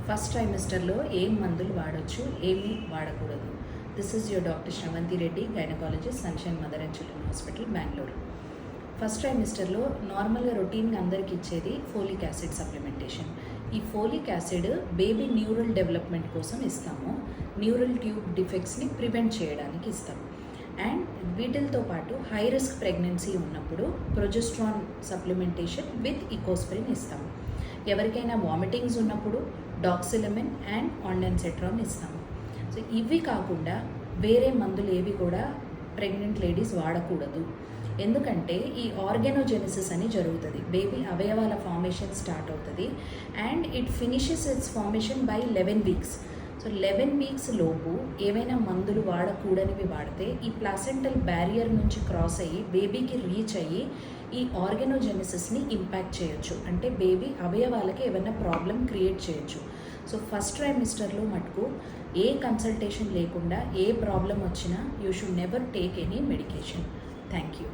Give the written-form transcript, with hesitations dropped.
First ట్రైమిస్టర్లో ఏం మందులు వాడొచ్చు, ఏమి వాడకూడదు. This is your doctor Shravanthi Reddy, gynaecologist, Sunshine Mother and Children Hospital, Bengaluru. First ట్రైమిస్టర్లో నార్మల్గా రొటీన్గా అందరికి ఇచ్చేది ఫోలిక్ యాసిడ్ సప్లిమెంటేషన్. ఈ folic acid baby neural development కోసం ఇస్తాము. న్యూరల్ ట్యూబ్ డిఫెక్ట్స్ని ప్రివెంట్ చేయడానికి ఇస్తాము. అండ్ వీటితో పాటు హై రిస్క్ ప్రెగ్నెన్సీ ఉన్నప్పుడు ప్రొజెస్ట్రాన్ సప్లిమెంటేషన్ విత్ ఇకోస్ప్రిన్ ఇస్తాము. ఎవరికైనా వామిటింగ్స్ ఉన్నప్పుడు డాక్సిలమిన్ అండ్ ఆండెన్సెట్రాన్ ఇస్తాము. సో ఇవి కాకుండా వేరే మందులు ఏవి కూడా ప్రెగ్నెంట్ లేడీస్ వాడకూడదు. ఎందుకంటే ఈ ఆర్గానోజెనిసిస్ అని జరుగుతుంది. బేబీ అవయవాల ఫార్మేషన్ స్టార్ట్ అవుతుంది and it finishes it's formation by 11 weeks. So 11 weeks లోపు ఏవైనా మందులు వాడకూడనివి వాడితే ఈ ప్లాసెంటల్ బ్యారియర్ నుంచి క్రాస్ అయ్యి బేబీకి రీచ్ అయ్యి ఈ ఆర్గానోజెనిసిస్ని ఇంపాక్ట్ చేయొచ్చు. అంటే బేబీ అవయవాలకి ఏమైనా ప్రాబ్లం క్రియేట్ చేయొచ్చు. సో ఫస్ట్ ట్రైమిస్టర్లో మటుకు ఏ కన్సల్టేషన్ లేకుండా ఏ ప్రాబ్లం వచ్చినా you should never take any medication. Thank you.